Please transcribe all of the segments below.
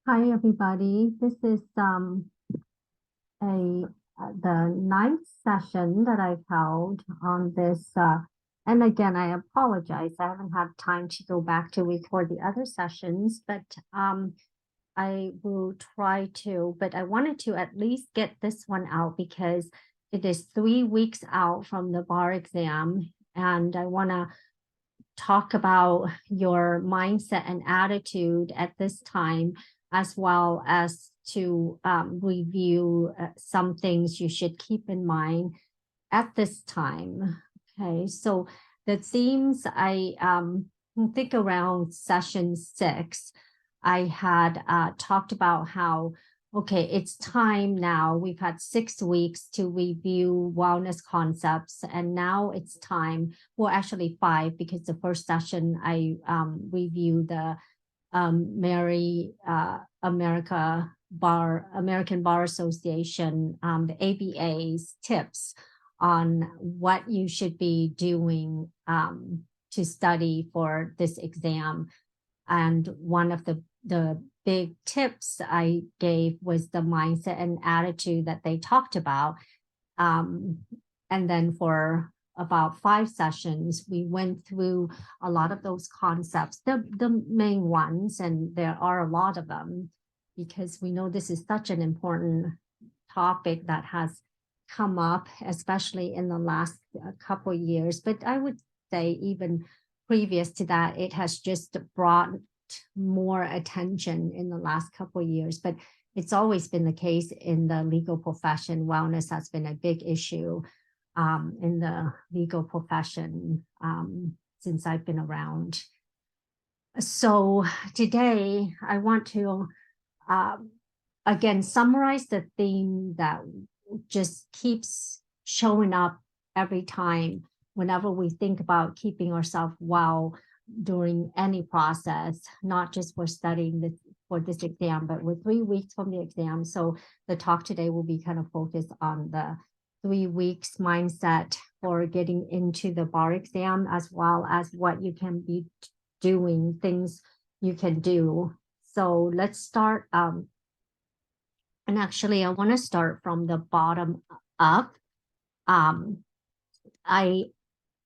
Hi, everybody. This is a the ninth session that I've held on this. And again, I apologize. I haven't had time to go back to record the other sessions, but I will try to. But I wanted to at least get this one out because it is 3 weeks out from the bar exam, and I want to talk about your mindset and attitude at this time, as well as to review some things you should keep in mind at this time. Okay, so the themes I think around session 6, I had talked about how, okay, it's time now. We've had 6 weeks to review wellness concepts, and now it's time. Well, actually 5, because the first session I reviewed the American Bar Association, the ABA's tips on what you should be doing to study for this exam. And one of the big tips I gave was the mindset and attitude that they talked about. And then for about 5 sessions, we went through a lot of those concepts, the main ones, and there are a lot of them, because we know this is such an important topic that has come up, especially in the last couple of years. But I would say even previous to that, it has just brought more attention in the last couple of years. But it's always been the case in the legal profession. Wellness has been a big issue in the legal profession since I've been around. So today I want to again summarize the theme that just keeps showing up every time whenever we think about keeping ourselves well during any process, not just for studying this for this exam, but we're 3 weeks from the exam. So the talk today will be kind of focused on the 3 weeks mindset for getting into the bar exam, as well as what you can be doing, things you can do. So let's start. And actually, I want to start from the bottom up. I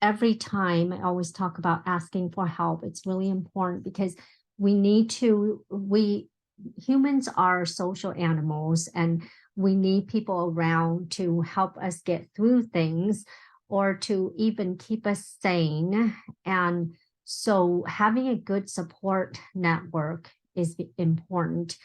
every time I always talk about asking for help. It's really important because we humans are social animals, and we need people around to help us get through things or to even keep us sane. And so having a good support network is important.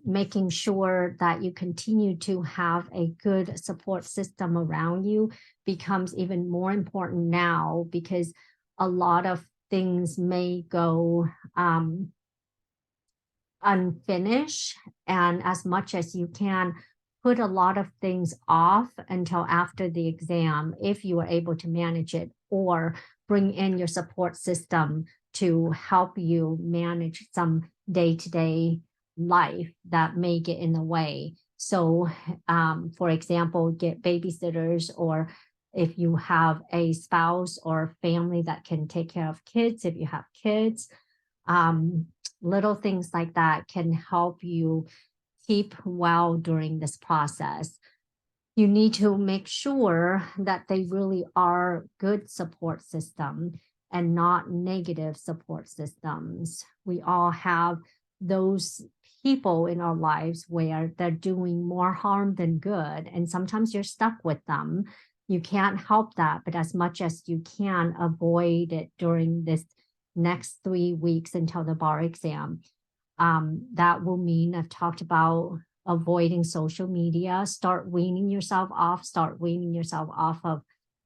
Making sure that you continue to have a good support system around you becomes even more important now, because a lot of things may go unfinished, and as much as you can, put a lot of things off until after the exam if you are able to manage it, or bring in your support system to help you manage some day-to-day life that may get in the way. So for example, get babysitters, or if you have a spouse or family that can take care of kids, if you have kids, little things like that can help you keep well during this process. You need to make sure that they really are good support system and not negative support systems. We all have those people in our lives where they're doing more harm than good, and sometimes you're stuck with them. You can't help that, but as much as you can, avoid it during this next 3 weeks until the bar exam. That will mean, I've talked about avoiding social media, start weaning yourself off of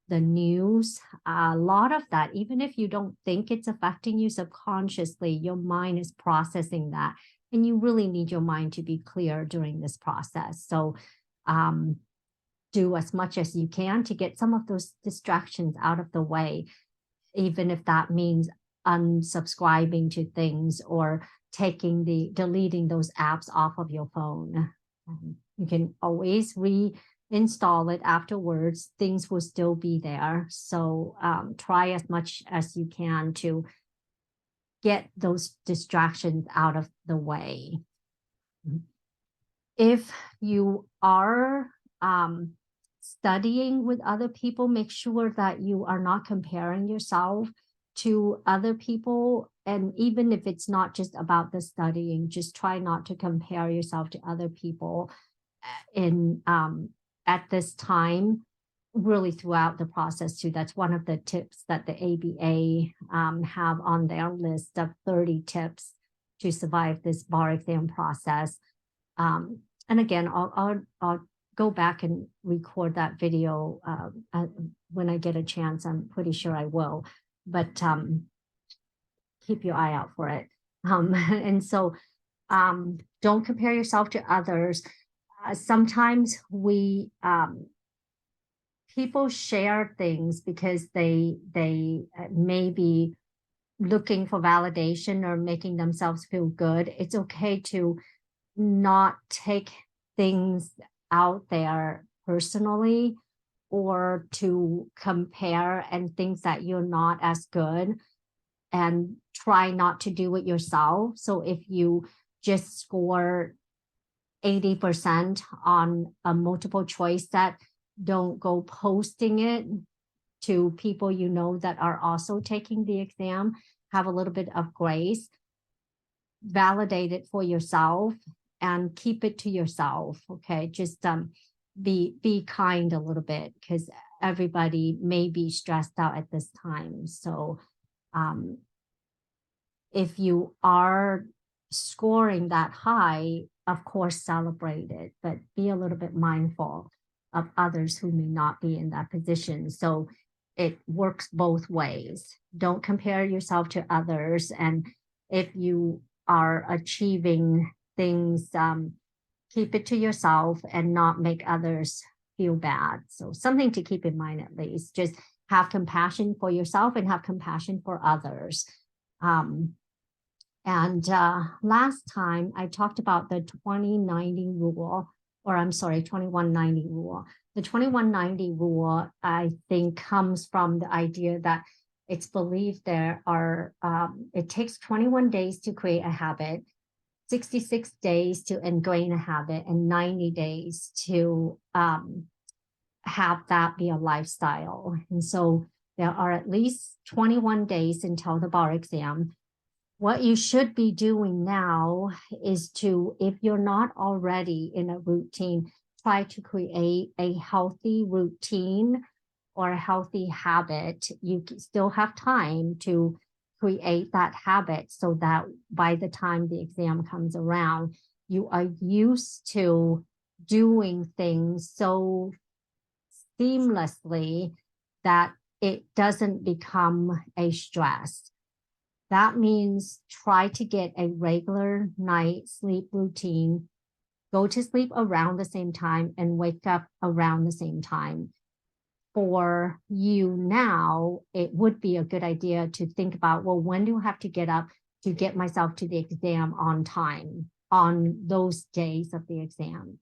the news. A lot of that, even if you don't think it's affecting you subconsciously, your mind is processing that. And you really need your mind to be clear during this process. So do as much as you can to get some of those distractions out of the way, even if that means unsubscribing to things or deleting those apps off of your phone. You can always reinstall it afterwards. Things will still be there. So try as much as you can to get those distractions out of the way. If you are studying with other people, make sure that you are not comparing yourself to other people. And even if it's not just about the studying, just try not to compare yourself to other people in at this time, really throughout the process too. That's one of the tips that the ABA have on their list of 30 tips to survive this bar exam process. And again, I'll go back and record that video when I get a chance. I'm pretty sure I will, but keep your eye out for it. And so don't compare yourself to others. Sometimes people share things because they may be looking for validation or making themselves feel good. It's okay to not take things out there personally or to compare and think that you're not as good, and try not to do it yourself. So if you just score 80% on a multiple choice set, don't go posting it to people you know that are also taking the exam. Have a little bit of grace, validate it for yourself, and keep it to yourself. Okay, just be kind a little bit, because everybody may be stressed out at this time. So if you are scoring that high, of course celebrate it, but be a little bit mindful of others who may not be in that position. So it works both ways. Don't compare yourself to others, and if you are achieving things, keep it to yourself and not make others feel bad. So something to keep in mind, at least. Just have compassion for yourself and have compassion for others. And last time I talked about the 2090 rule, or I'm sorry, 2190 rule. The 2190 rule, I think, comes from the idea that it's believed there are, it takes 21 days to create a habit, 66 days to ingrain a habit, and 90 days to have that be a lifestyle. And so there are at least 21 days until the bar exam. What you should be doing now is to, if you're not already in a routine, try to create a healthy routine or a healthy habit. You still have time to create that habit so that by the time the exam comes around, you are used to doing things so seamlessly that it doesn't become a stress. That means try to get a regular night sleep routine, go to sleep around the same time and wake up around the same time. For you now, it would be a good idea to think about, well, when do I have to get up to get myself to the exam on time on those days of the exam?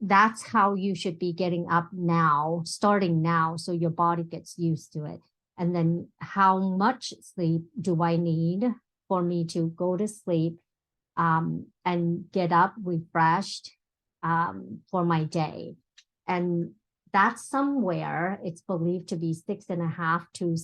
That's how you should be getting up now, starting now, so your body gets used to it. And then how much sleep do I need for me to go to sleep and get up refreshed for my day? And that's somewhere, it's believed to be 6.5 to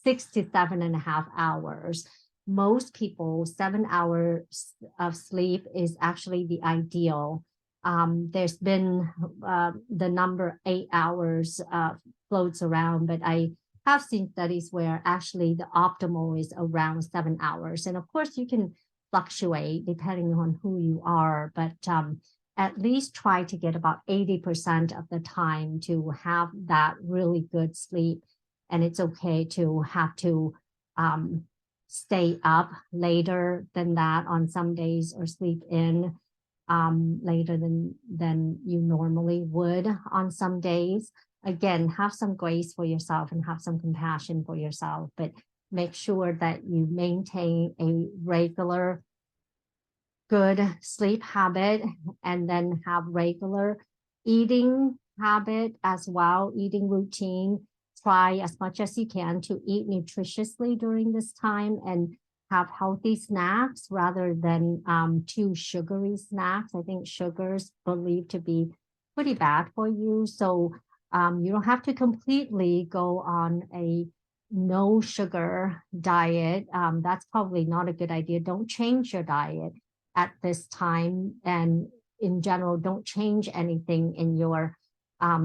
6 to 7.5 hours. Most people, 7 hours of sleep is actually the ideal. There's been the number 8 hours floats around, but I have seen studies where actually the optimal is around 7 hours. And of course, you can fluctuate depending on who you are, but at least try to get about 80% of the time to have that really good sleep. And it's okay to have to stay up later than that on some days, or sleep in later than you normally would on some days. Again, have some grace for yourself and have some compassion for yourself, but make sure that you maintain a regular good sleep habit, and then have regular eating habit as well, eating routine. Try as much as you can to eat nutritiously during this time, and have healthy snacks rather than too sugary snacks. I think sugar's believed to be pretty bad for you. So you don't have to completely go on a no sugar diet. That's probably not a good idea. Don't change your diet at this time. And in general, don't change anything in your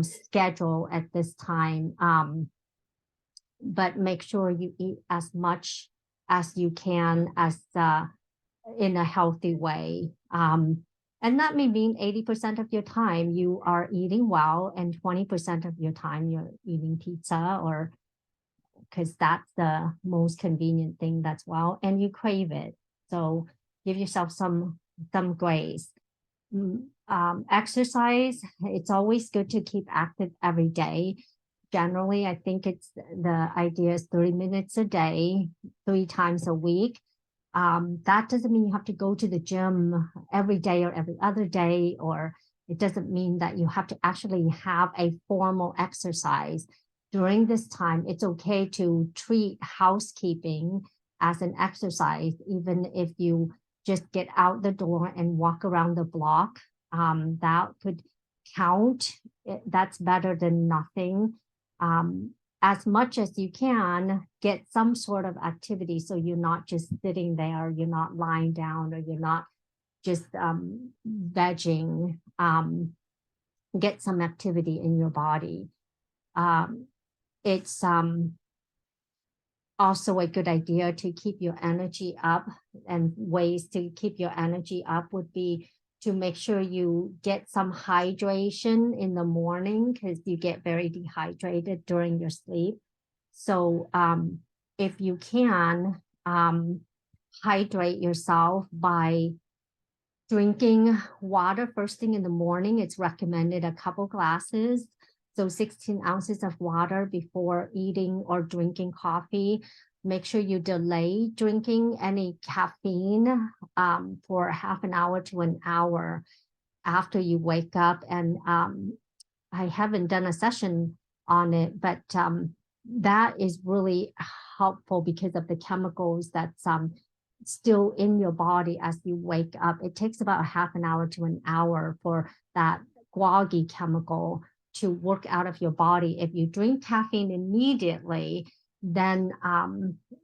schedule at this time. But make sure you eat as much as you can as in a healthy way. And that may mean 80% of your time you are eating well, and 20% of your time you're eating pizza, or because that's the most convenient thing that's well, and you crave it. So give yourself some grace. Exercise, it's always good to keep active every day. Generally, I think the idea is 30 minutes a day, 3 times a week. That doesn't mean you have to go to the gym every day or every other day, or it doesn't mean that you have to actually have a formal exercise. During this time, it's okay to treat housekeeping as an exercise, even if you just get out the door and walk around the block. That could count. That's better than nothing. As much as you can, get some sort of activity so you're not just sitting there, you're not lying down, or you're not just vegging. Get some activity in your body. It's also a good idea to keep your energy up, and ways to keep your energy up would be to make sure you get some hydration in the morning, because you get very dehydrated during your sleep. So if you can, hydrate yourself by drinking water first thing in the morning. It's recommended a couple glasses, so 16 ounces of water before eating or drinking coffee. Make sure you delay drinking any caffeine for half an hour to an hour after you wake up. And I haven't done a session on it, but that is really helpful because of the chemicals that's still in your body as you wake up. It takes about half an hour to an hour for that groggy chemical to work out of your body. If you drink caffeine immediately, then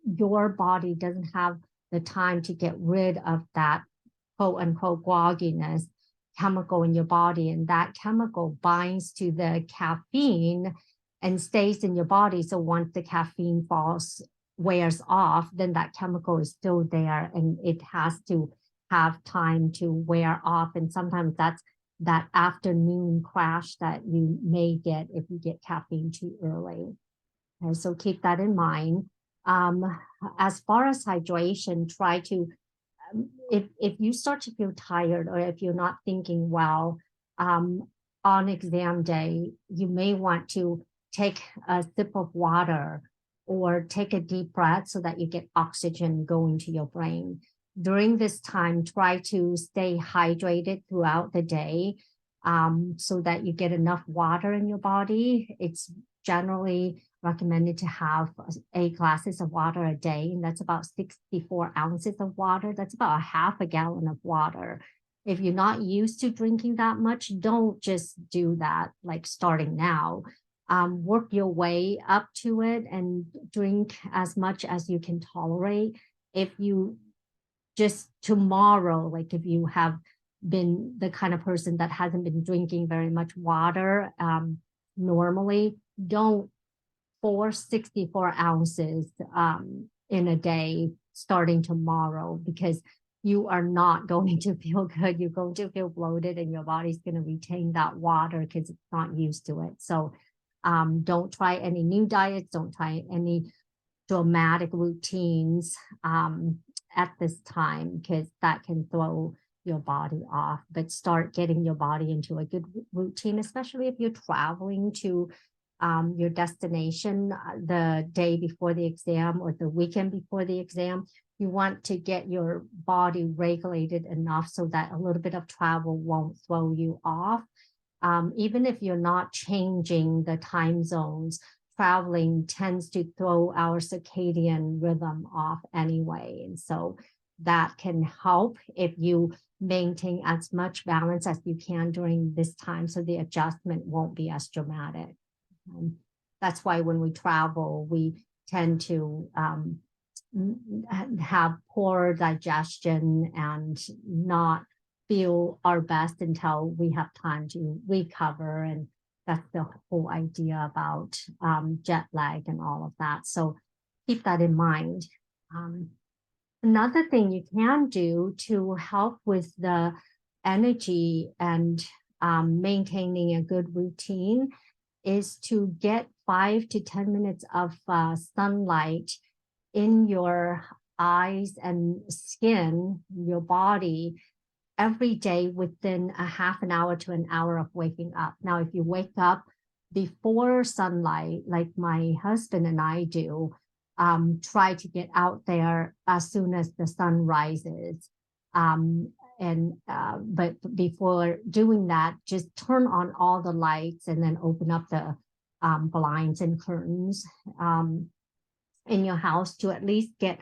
your body doesn't have the time to get rid of that quote unquote grogginess chemical in your body. And that chemical binds to the caffeine and stays in your body. So once the caffeine wears off, then that chemical is still there, and it has to have time to wear off. And sometimes that's that afternoon crash that you may get if you get caffeine too early. And so keep that in mind. As far as hydration, try to, if you start to feel tired, or if you're not thinking well on exam day, you may want to take a sip of water or take a deep breath so that you get oxygen going to your brain. During this time, try to stay hydrated throughout the day so that you get enough water in your body. It's generally recommended to have 8 glasses of water a day, and that's about 64 ounces of water. That's about a half a gallon of water. If you're not used to drinking that much, don't just do that like starting now. Work your way up to it and drink as much as you can tolerate. If you just tomorrow, like if you have been the kind of person that hasn't been drinking very much water normally, don't force 64 ounces in a day starting tomorrow, because you are not going to feel good. You're going to feel bloated, and your body's going to retain that water because it's not used to it. So don't try any new diets. Don't try any dramatic routines at this time, because that can throw your body off. But start getting your body into a good routine, especially if you're traveling to your destination the day before the exam or the weekend before the exam. You want to get your body regulated enough so that a little bit of travel won't throw you off. Even if you're not changing the time zones, traveling tends to throw our circadian rhythm off anyway. And so that can help if you maintain as much balance as you can during this time, so the adjustment won't be as dramatic. That's why when we travel, we tend to have poor digestion and not feel our best until we have time to recover. And that's the whole idea about jet lag and all of that. So keep that in mind. Another thing you can do to help with the energy and maintaining a good routine is to get 5 to 10 minutes of sunlight in your eyes and skin, your body, every day within a half an hour to an hour of waking up. Now, if you wake up before sunlight, like my husband and I do, try to get out there as soon as the sun rises. But before doing that, just turn on all the lights and then open up the blinds and curtains in your house to at least get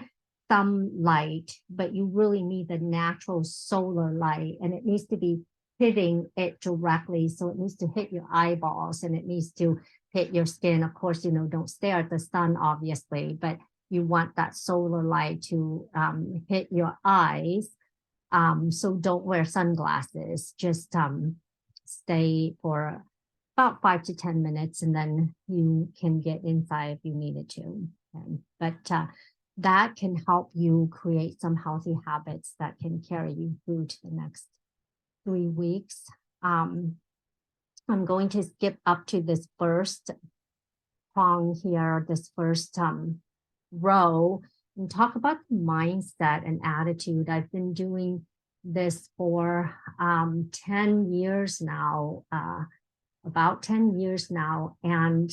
some light. But you really need the natural solar light, and it needs to be hitting it directly. So it needs to hit your eyeballs and it needs to hit your skin. Of course, don't stare at the sun, obviously, but you want that solar light to hit your eyes. So don't wear sunglasses, just stay for about 5 to 10 minutes, and then you can get inside if you needed to. But that can help you create some healthy habits that can carry you through to the next 3 weeks. I'm going to skip up to this first prong here, this first row, and talk about mindset and attitude. I've been doing this for 10 years now, about 10 years now. And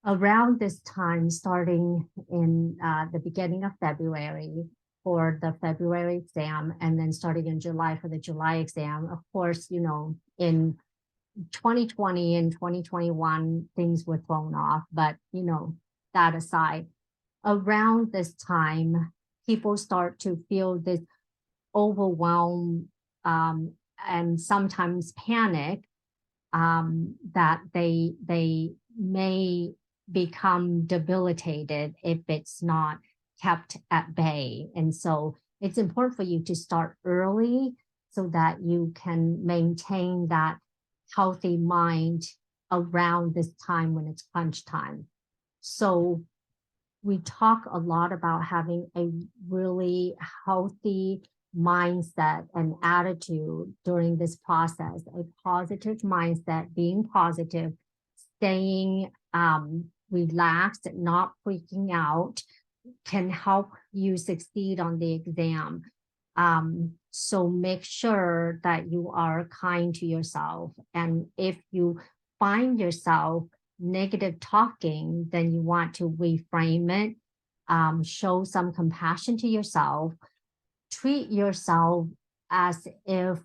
around this time, starting in the beginning of February for the February exam, and then starting in July for the July exam, of course, in 2020 and 2021, things were thrown off. But, that aside, around this time, people start to feel this overwhelm and sometimes panic that they may become debilitated if it's not kept at bay. And so it's important for you to start early so that you can maintain that healthy mind around this time when it's crunch time. So we talk a lot about having a really healthy mindset and attitude during this process, a positive mindset, being positive, staying relaxed, not freaking out, can help you succeed on the exam. So make sure that you are kind to yourself. And if you find yourself negative talking, then you want to reframe it, show some compassion to yourself, treat yourself as if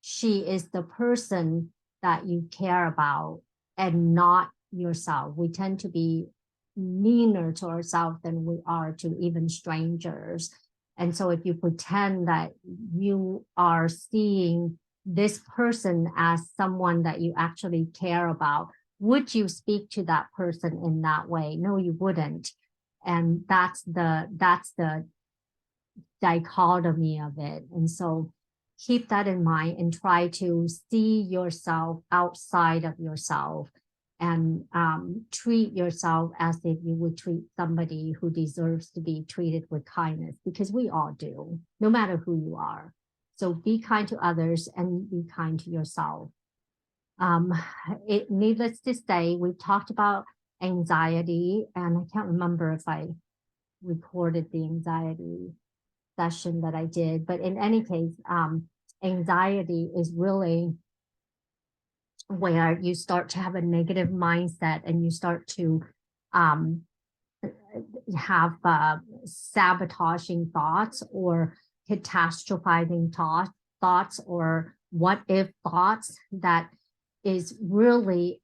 she is the person that you care about and not yourself. We tend to be meaner to ourselves than we are to even strangers. And so if you pretend that you are seeing this person as someone that you actually care about, would you speak to that person in that way? No, you wouldn't. And that's the dichotomy of it. And so keep that in mind and try to see yourself outside of yourself, and treat yourself as if you would treat somebody who deserves to be treated with kindness, because we all do, no matter who you are. So be kind to others and be kind to yourself. Needless to say, we've talked about anxiety, and I can't remember if I recorded the anxiety session that I did, but in any case, anxiety is really where you start to have a negative mindset and you start to have sabotaging thoughts or catastrophizing thoughts or what if thoughts that is really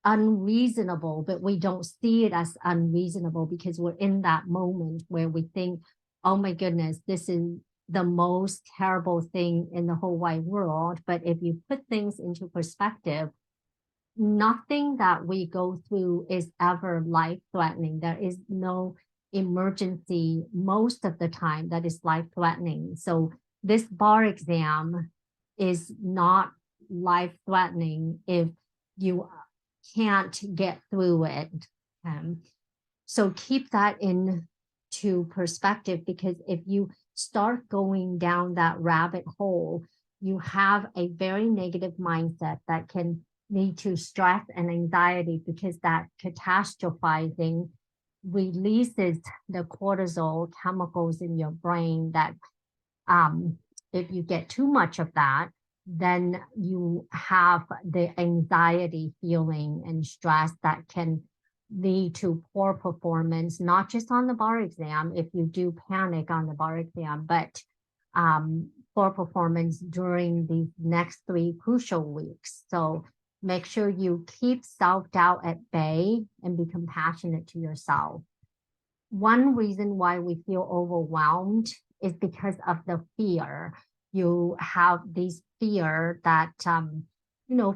unreasonable, but we don't see it as unreasonable because we're in that moment where we think, oh my goodness, this is the most terrible thing in the whole wide world. But if you put things into perspective, nothing that we go through is ever life-threatening. There is no emergency most of the time that is life-threatening. So this bar exam is not life-threatening if you can't get through it. So keep that into perspective, because if you start going down that rabbit hole, you have a very negative mindset that can lead to stress and anxiety, because that catastrophizing releases the cortisol chemicals in your brain that if you get too much of that, then you have the anxiety feeling and stress that can lead to poor performance, not just on the bar exam, if you do panic on the bar exam, but poor performance during the next 3 crucial weeks. So make sure you keep self-doubt at bay and be compassionate to yourself. One reason why we feel overwhelmed is because of the fear. You have these fear that,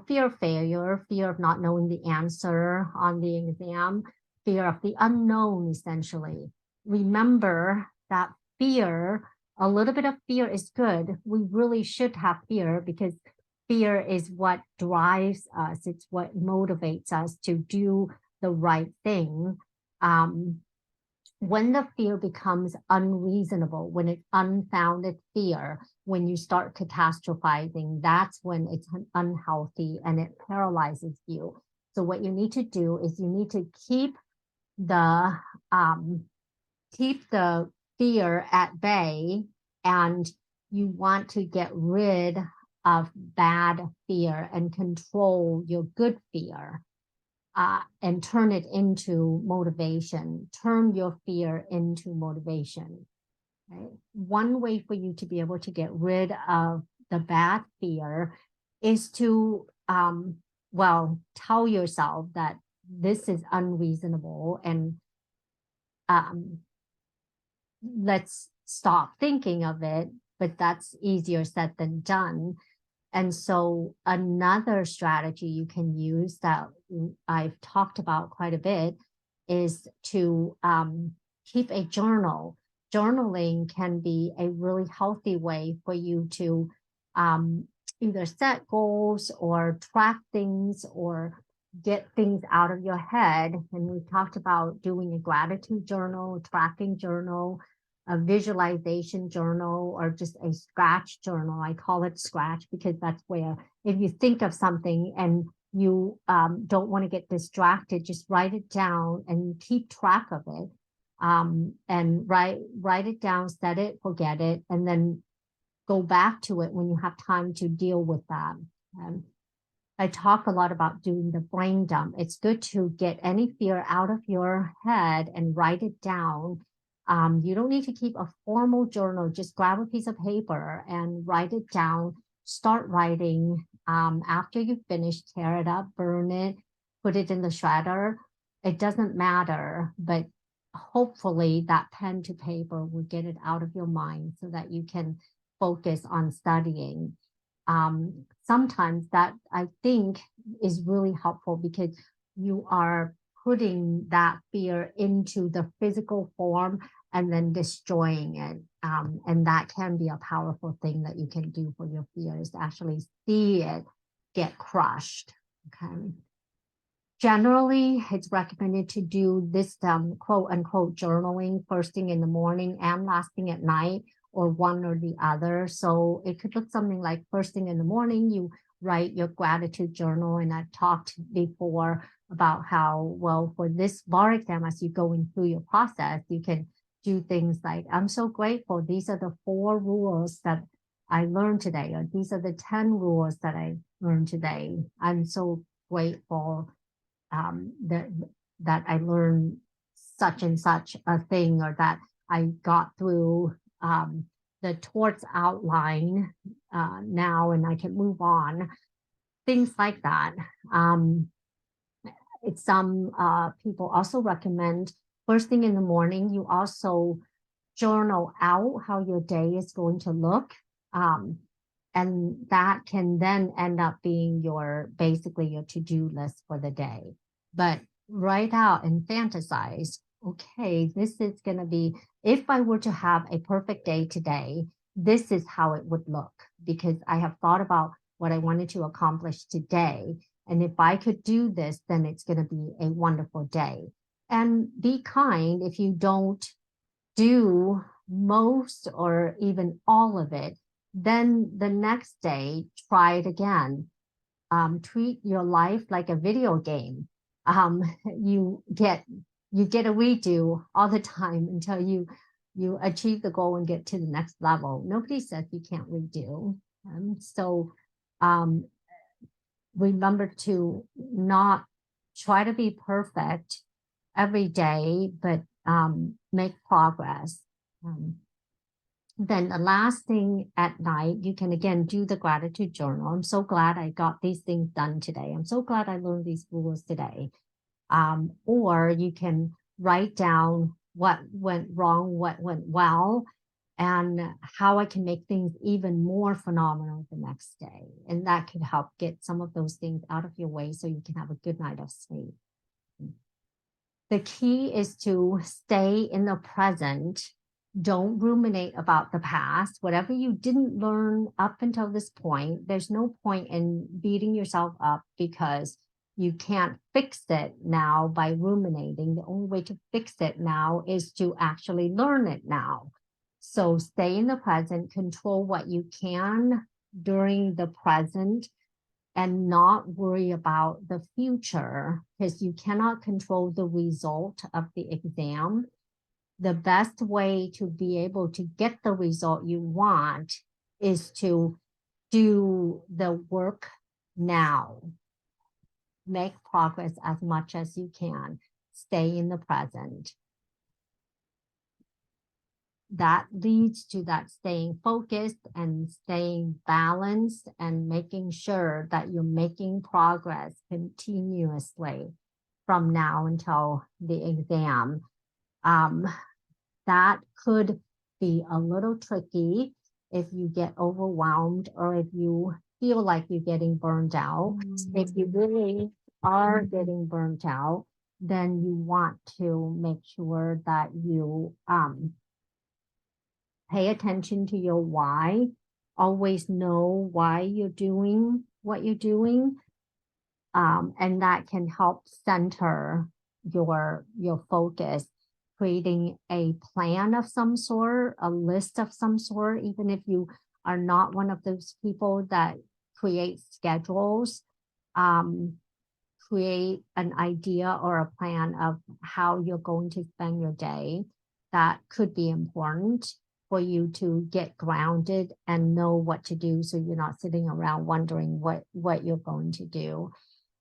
fear of failure, fear of not knowing the answer on the exam, fear of the unknown, essentially. Remember that fear, a little bit of fear is good. We really should have fear, because fear is what drives us. It's what motivates us to do the right thing. When the fear becomes unreasonable, when it's unfounded fear, when you start catastrophizing, that's when it's unhealthy and it paralyzes you. So what you need to do is you need to keep the fear at bay, and you want to get rid of bad fear and control your good fear. And turn it into motivation. Turn your fear into motivation. Right? One way for you to be able to get rid of the bad fear is to, tell yourself that this is unreasonable, and let's stop thinking of it. But that's easier said than done. And so another strategy you can use that I've talked about quite a bit is to keep a journal. Journaling can be a really healthy way for you to either set goals or track things or get things out of your head. And we talked about doing a gratitude journal, a tracking journal, a visualization journal, or just a scratch journal. I call it scratch because that's where, if you think of something and you don't want to get distracted, just write it down and keep track of it. And write it down, set it, forget it, and then go back to it when you have time to deal with that. I talk a lot about doing the brain dump. It's good to get any fear out of your head and write it down. You don't need to keep a formal journal. Just grab a piece of paper and write it down. Start writing. After you finish, tear it up, burn it, put it in the shredder. It doesn't matter, but hopefully that pen to paper will get it out of your mind so that you can focus on studying. Sometimes that, I think, is really helpful because you are putting that fear into the physical form and then destroying it. And that can be a powerful thing that you can do for your fears, to actually see it get crushed. Okay. Generally, it's recommended to do this quote unquote journaling first thing in the morning and last thing at night, or one or the other. So it could look something like first thing in the morning, you write your gratitude journal. And I've talked before about how, well, for this bar exam, as you're going through your process, you can do things like, I'm so grateful. These are the 4 rules that I learned today, or these are the 10 rules that I learned today. I'm so grateful that I learned such and such a thing, or that I got through the torts outline now and I can move on. Things like that. It's some people also recommend first thing in the morning, you also journal out how your day is going to look. And that can then end up being your basically your to-do list for the day. But write out and fantasize, okay, this is going to be, if I were to have a perfect day today, this is how it would look because I have thought about what I wanted to accomplish today. And if I could do this, then it's going to be a wonderful day. And be kind if you don't do most or even all of it, then the next day, try it again. Treat your life like a video game. You get a redo all the time until you achieve the goal and get to the next level. Nobody says you can't redo. So remember to not try to be perfect every day, but make progress. Then the last thing at night, you can again do the gratitude journal. I'm so glad I got these things done today. I'm so glad I learned these rules today. Or you can write down what went wrong, what went well, and how I can make things even more phenomenal the next day. And that could help get some of those things out of your way so you can have a good night of sleep. The key is to stay in the present. Don't ruminate about the past. Whatever you didn't learn up until this point, there's no point in beating yourself up because you can't fix it now by ruminating. The only way to fix it now is to actually learn it now. So stay in the present, control what you can during the present, and not worry about the future because you cannot control the result of the exam. The best way to be able to get the result you want is to do the work now. Make progress as much as you can. Stay in the present. That leads to that staying focused and staying balanced and making sure that you're making progress continuously from now until the exam. That could be a little tricky if you get overwhelmed or if you feel like you're getting burned out. If you really are getting burnt out, then you want to make sure that you pay attention to your why. Always know why you're doing what you're doing. And that can help center your focus, creating a plan of some sort, a list of some sort, even if you are not one of those people that create schedules. Create an idea or a plan of how you're going to spend your day. That could be important for you to get grounded and know what to do so you're not sitting around wondering what you're going to do.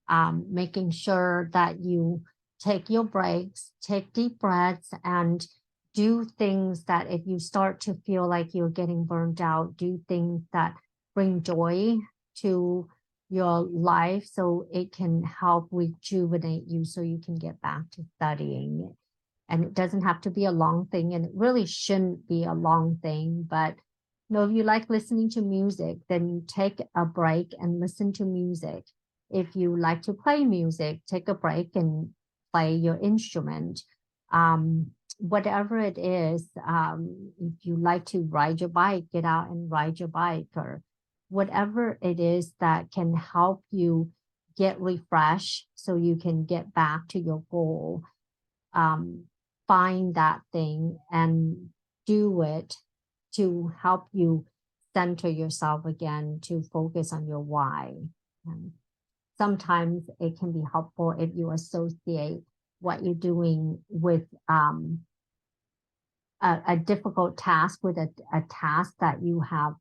Making sure that you take your breaks, take deep breaths, and do things that if you start to feel like you're getting burned out, do things that bring joy to your life so it can help rejuvenate you so you can get back to studying. And it doesn't have to be a long thing, and it really shouldn't be a long thing, but if you like listening to music, then you take a break and listen to music. If you like to play music, take a break and play your instrument. Whatever it is, if you like to ride your bike, get out and ride your bike, or whatever it is that can help you get refreshed so you can get back to your goal. Find that thing and do it to help you center yourself again, to focus on your why. Sometimes it can be helpful if you associate what you're doing with a difficult task with a task that you have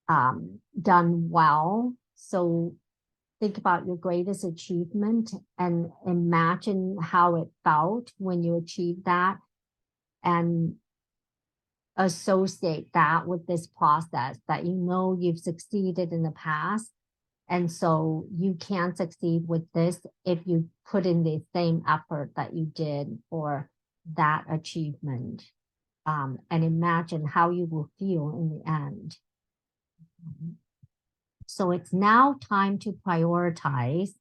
done well. So think about your greatest achievement and imagine how it felt when you achieved that, and associate that with this process that you've succeeded in the past, And so you can succeed with this if you put in the same effort that you did for that achievement. And imagine how you will feel in the end. So it's now time to prioritize.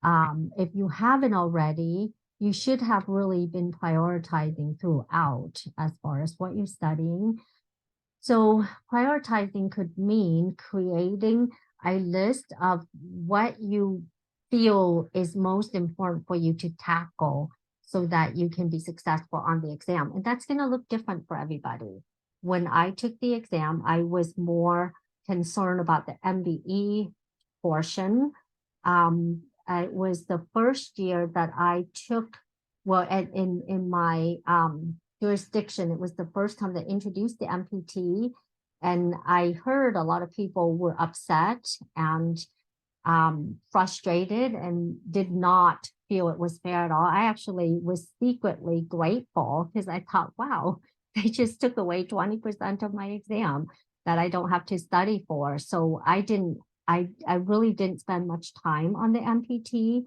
If you haven't already, you should have really been prioritizing throughout as far as what you're studying. So prioritizing could mean creating a list of what you feel is most important for you to tackle so that you can be successful on the exam. And that's going to look different for everybody. When I took the exam, I was more concerned about the MBE portion. It was the first year that I took, well, in my jurisdiction, it was the first time they introduced the MPT, and I heard a lot of people were upset and frustrated and did not feel it was fair at all. I actually was secretly grateful because I thought, wow, they just took away 20% of my exam that I don't have to study for. So I really didn't spend much time on the MPT.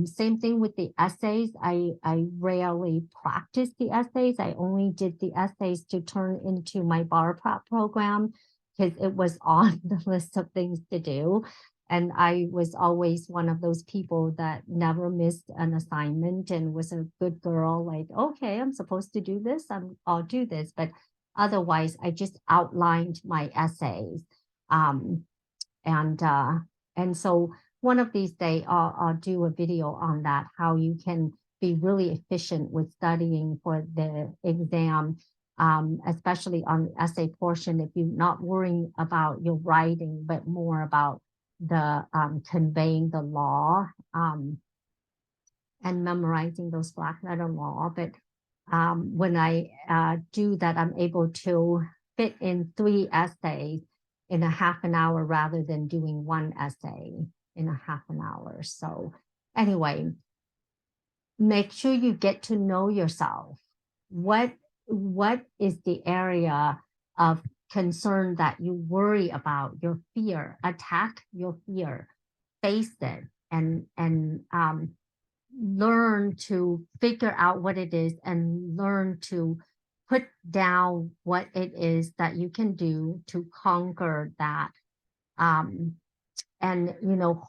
Same thing with the essays. I rarely practice the essays. I only did the essays to turn into my bar prep program because it was on the list of things to do. And I was always one of those people that never missed an assignment and was a good girl, like, okay, I'm supposed to do this, I'll do this. But otherwise, I just outlined my essays. And so one of these days, I'll do a video on that, how you can be really efficient with studying for the exam, especially on the essay portion, if you're not worrying about your writing, but more about the conveying the law and memorizing those black letter law. But when I do that, I'm able to fit in 3 essays in a half an hour rather than doing 1 essay in a half an hour. So anyway, make sure you get to know yourself. What is the area of concern that you worry about, your fear? Attack your fear, face it, and learn to figure out what it is and learn to put down what it is that you can do to conquer that. And,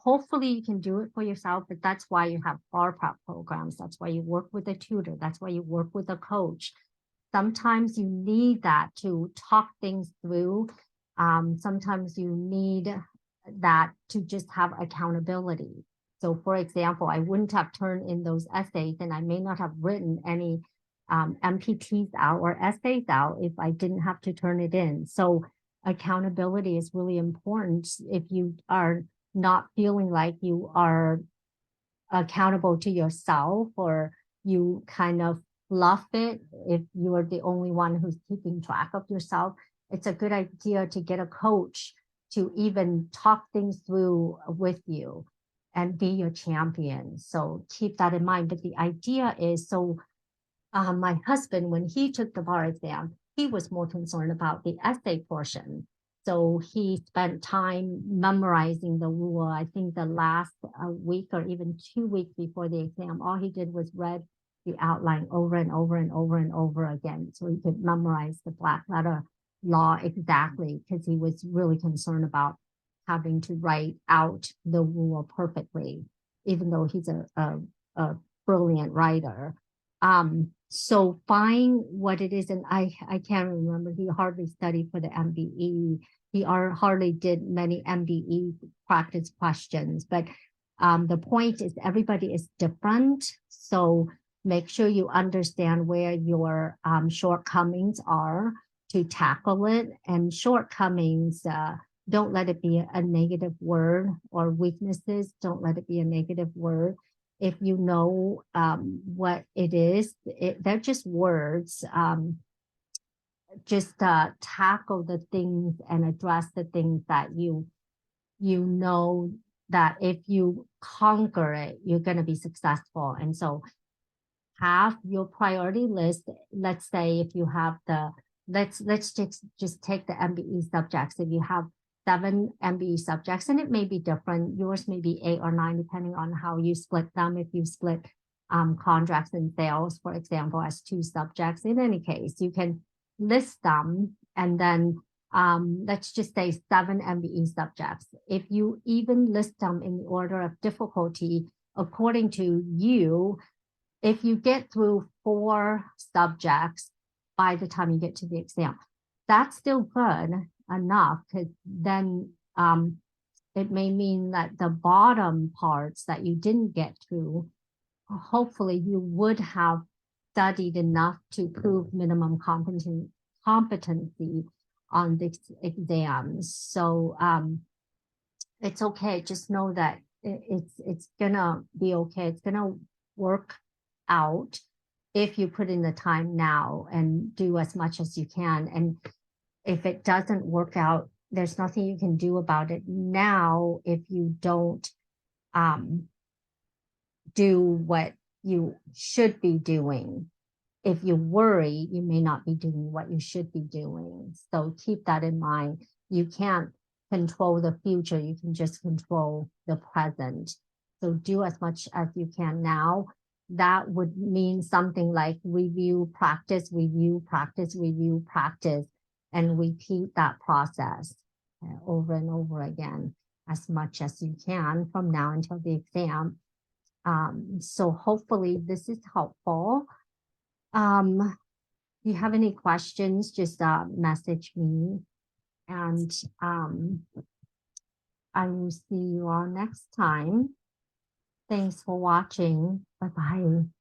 hopefully you can do it for yourself, but that's why you have bar prep programs. That's why you work with a tutor. That's why you work with a coach. Sometimes you need that to talk things through. Sometimes you need that to just have accountability. So for example, I wouldn't have turned in those essays and I may not have written any MPTs out or essays out if I didn't have to turn it in. So accountability is really important. If you are not feeling like you are accountable to yourself, or you kind of fluff it, if you are the only one who's keeping track of yourself, it's a good idea to get a coach to even talk things through with you and be your champion. So keep that in mind. But the idea is, so my husband, when he took the bar exam, he was more concerned about the essay portion. So he spent time memorizing the rule. I think the last week or even 2 weeks before the exam, all he did was read the outline over and over and over and over again, so he could memorize the black letter law exactly, because he was really concerned about having to write out the rule perfectly, even though he's a brilliant writer. So find what it is, and I can't remember, he hardly studied for the MBE. He hardly did many MBE practice questions, but the point is everybody is different. So make sure you understand where your shortcomings are to tackle it. And shortcomings, don't let it be a negative word, or weaknesses, don't let it be a negative word. If you know what it is, they're just words. Just tackle the things and address the things that you know that if you conquer it, you're going to be successful. And so have your priority list. Let's say if you have let's just take the MBE subjects. If you have 7 MBE subjects, and it may be different. Yours may be 8 or 9, depending on how you split them. If you split contracts and sales, for example, as 2 subjects, in any case, you can list them, and then let's just say 7 MBE subjects. If you even list them in the order of difficulty, according to you, if you get through 4 subjects by the time you get to the exam, that's still good enough, because then it may mean that the bottom parts that you didn't get through, hopefully you would have studied enough to prove minimum competency on this exam. So it's okay. Just know that it's gonna be okay. It's gonna work out if you put in the time now and do as much as you can. And if it doesn't work out, there's nothing you can do about it now if you don't do what you should be doing. If you worry, you may not be doing what you should be doing. So keep that in mind. You can't control the future, you can just control the present. So do as much as you can now. That would mean something like review, practice, review, practice, review, practice, and repeat that process over and over again as much as you can from now until the exam. So hopefully this is helpful. If you have any questions, just message me, and I will see you all next time. Thanks for watching. Bye-bye.